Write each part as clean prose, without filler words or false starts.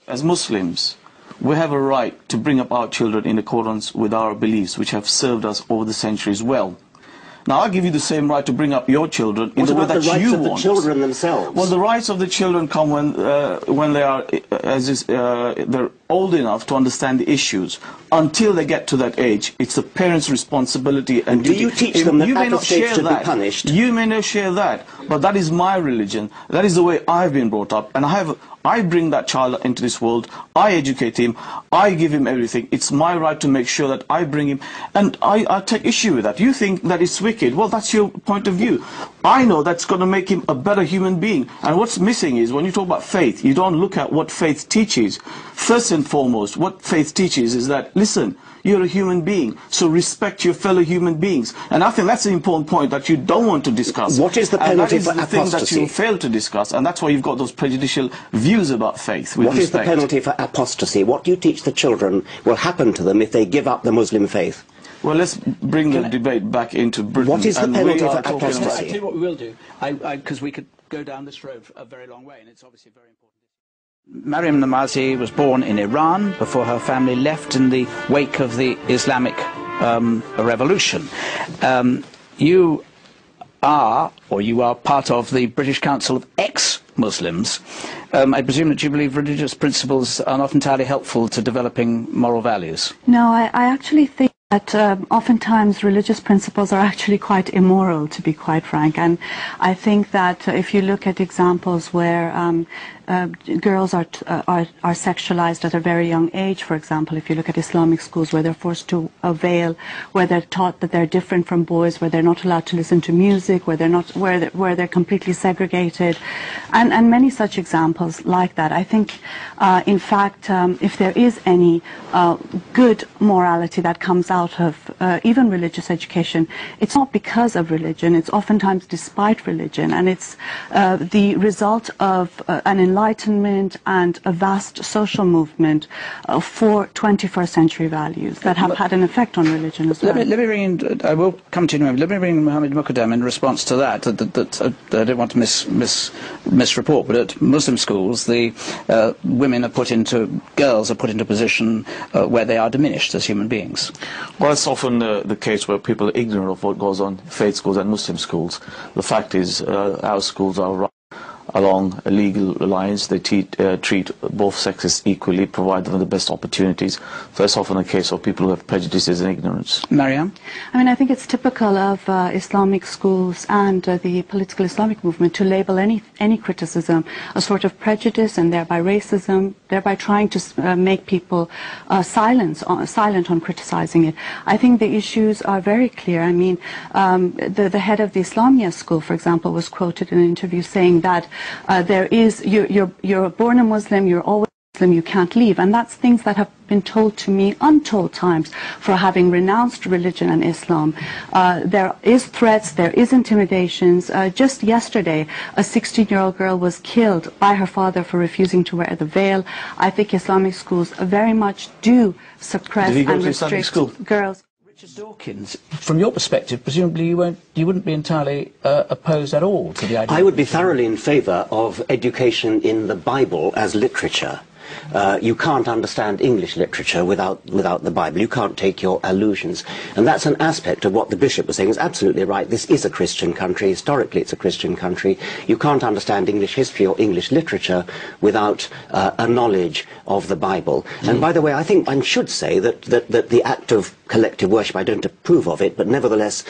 As Muslims, we have a right to bring up our children in accordance with our beliefs, which have served us over the centuries well. Now, I'll give you the same right to bring up your children in the way that you want. What about the rights of the children themselves? Well, the rights of the children come when they are they're old enough to understand the issues. Until they get to that age, it's the parents' responsibility and duty. Do you teach them that apostates should be punished? You may not share that, but that is my religion. That is the way I've been brought up, and I bring that child into this world, I educate him, I give him everything. It's my right to make sure that I bring him, and I take issue with that. You think that it's wicked, well, that's your point of view. I know that's going to make him a better human being, and what's missing is, when you talk about faith, you don't look at what faith teaches. First and foremost, what faith teaches is that, listen, you're a human being, so respect your fellow human beings. And I think that's an important point that you don't want to discuss. What is the penalty for apostasy? That is the thing that you fail to discuss, and that's why you've got those prejudicial views about faith. What is the penalty for apostasy? What do you teach the children will happen to them if they give up the Muslim faith? Well, let's bring the debate back into Britain. What is the penalty for apostasy? I'll tell you what we will do, because we could go down this road a very long way, and it's obviously very important. Maryam Namazi was born in Iran before her family left in the wake of the Islamic revolution. You are part of the British Council of Ex-Muslims. I presume that you believe religious principles are not entirely helpful to developing moral values. No, I actually think that oftentimes religious principles are actually quite immoral, to be quite frank. And I think that if you look at examples where girls are sexualized at a very young age, for example, if you look at Islamic schools where they're forced to veil, where they're taught that they're different from boys, where they're not allowed to listen to music, where they're completely segregated, and many such examples like that. I think, in fact, if there is any good morality that comes out of even religious education, it's not because of religion, it's oftentimes despite religion, and it's the result of an enlightenment and a vast social movement for 21st century values that have had an effect on religion as well. Let me bring in, I will come to you in a moment. Let me bring in Mohammed Muqaddam in response to that. I don't want to misreport, but at Muslim schools, the girls are put into a position where they are diminished as human beings. Well, it's often the case where people are ignorant of what goes on in faith schools and Muslim schools. The fact is, our schools are run along legal lines. They treat both sexes equally, provide them with the best opportunities. So it's often a case of people who have prejudices and ignorance. Maryam? I mean, I think it's typical of Islamic schools and the political Islamic movement to label any criticism a sort of prejudice and thereby racism, thereby trying to make people silent on criticizing it. I think the issues are very clear. I mean, the head of the Islamia school, for example, was quoted in an interview saying that you're born a Muslim, you're always Muslim, you can't leave. And that's things that have been told to me untold times for having renounced religion and Islam. There is threats, there is intimidations. Just yesterday, a 16-year-old girl was killed by her father for refusing to wear the veil. I think Islamic schools very much do suppress and restrict girls. Dawkins, from your perspective, presumably you wouldn't be entirely opposed at all to the idea. I would be thoroughly in favour of education in the Bible as literature. You can't understand English literature without the Bible. You can't take your allusions. And that's an aspect of what the bishop was saying. Is absolutely right. This is a Christian country. Historically, it's a Christian country. You can't understand English history or English literature without a knowledge of the Bible. And by the way, I think I should say that the act of collective worship, I don't approve of it, but nevertheless,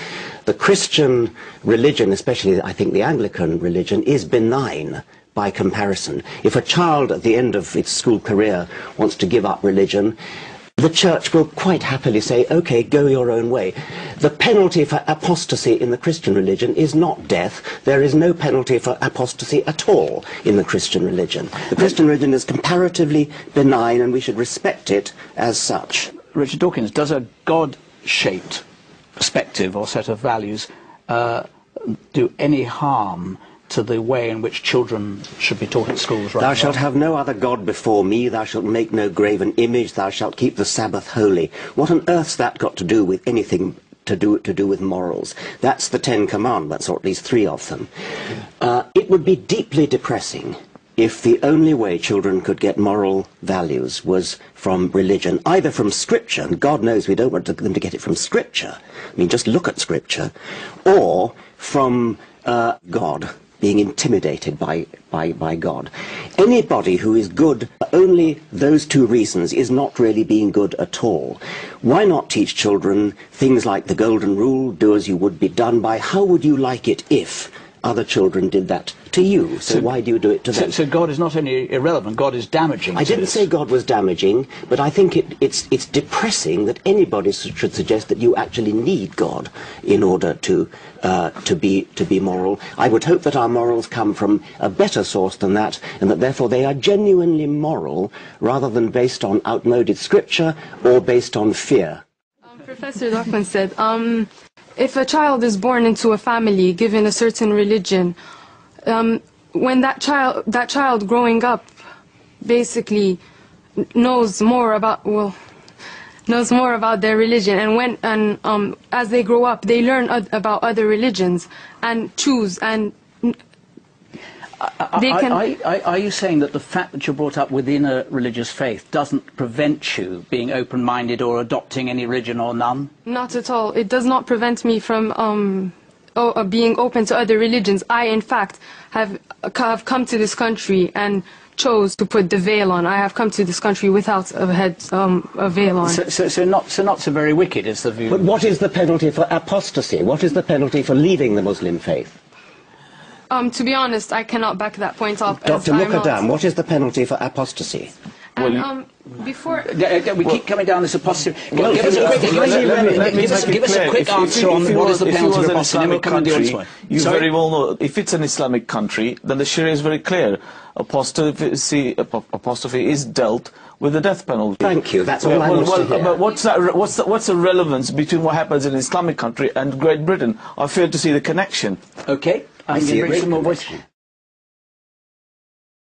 the Christian religion, especially I think the Anglican religion, is benign by comparison. If a child at the end of its school career wants to give up religion, the church will quite happily say, okay, go your own way. The penalty for apostasy in the Christian religion is not death. There is no penalty for apostasy at all in the Christian religion. The Christian religion is comparatively benign, and we should respect it as such. Richard Dawkins, does a God-shaped perspective or set of values do any harm to the way in which children should be taught at schools? Thou shalt have no other God before me, thou shalt make no graven image, thou shalt keep the Sabbath holy. What on earth's that got to do with anything to do with morals? That's the Ten Commandments, or at least 3 of them. It would be deeply depressing if the only way children could get moral values was from religion, either from Scripture, and God knows we don't want them to get it from Scripture, I mean, just look at Scripture, or from God, being intimidated by God. Anybody who is good for only those two reasons is not really being good at all. Why not teach children things like the golden rule, do as you would be done by? How would you like it if other children did that to you? So why do you do it to them? So God is not only irrelevant, God is damaging. I didn't say God was damaging, but I think it's depressing that anybody should suggest that you actually need God in order to be moral. I would hope that our morals come from a better source than that, and that therefore they are genuinely moral, rather than based on outmoded scripture or based on fear. Professor Dawkins said, if a child is born into a family given a certain religion, when that child growing up basically knows more about their religion, and as they grow up they learn about other religions and choose, and they can... Are you saying that the fact that you're brought up within a religious faith doesn't prevent you being open-minded or adopting any religion or none? Not at all. It does not prevent me from being open to other religions. I, in fact, have come to this country and chose to put the veil on. I have come to this country without a veil on. So not so very wicked is the view. But what is the penalty for apostasy? What is the penalty for leaving the Muslim faith? To be honest, I cannot back that point up. Dr. Mukadam, what is the penalty for apostasy? And, before... We keep coming down this apostasy. Well, give us a quick answer on what is the penalty for apostasy, and then we'll come and do it this way. You very well know, if it's an Islamic country, then the Sharia is very clear. Apostasy is dealt with the death penalty. Thank you, that's all I want to hear. But what's the relevance between what happens in an Islamic country and Great Britain? I fail to see the connection. Okay, I see a great connection.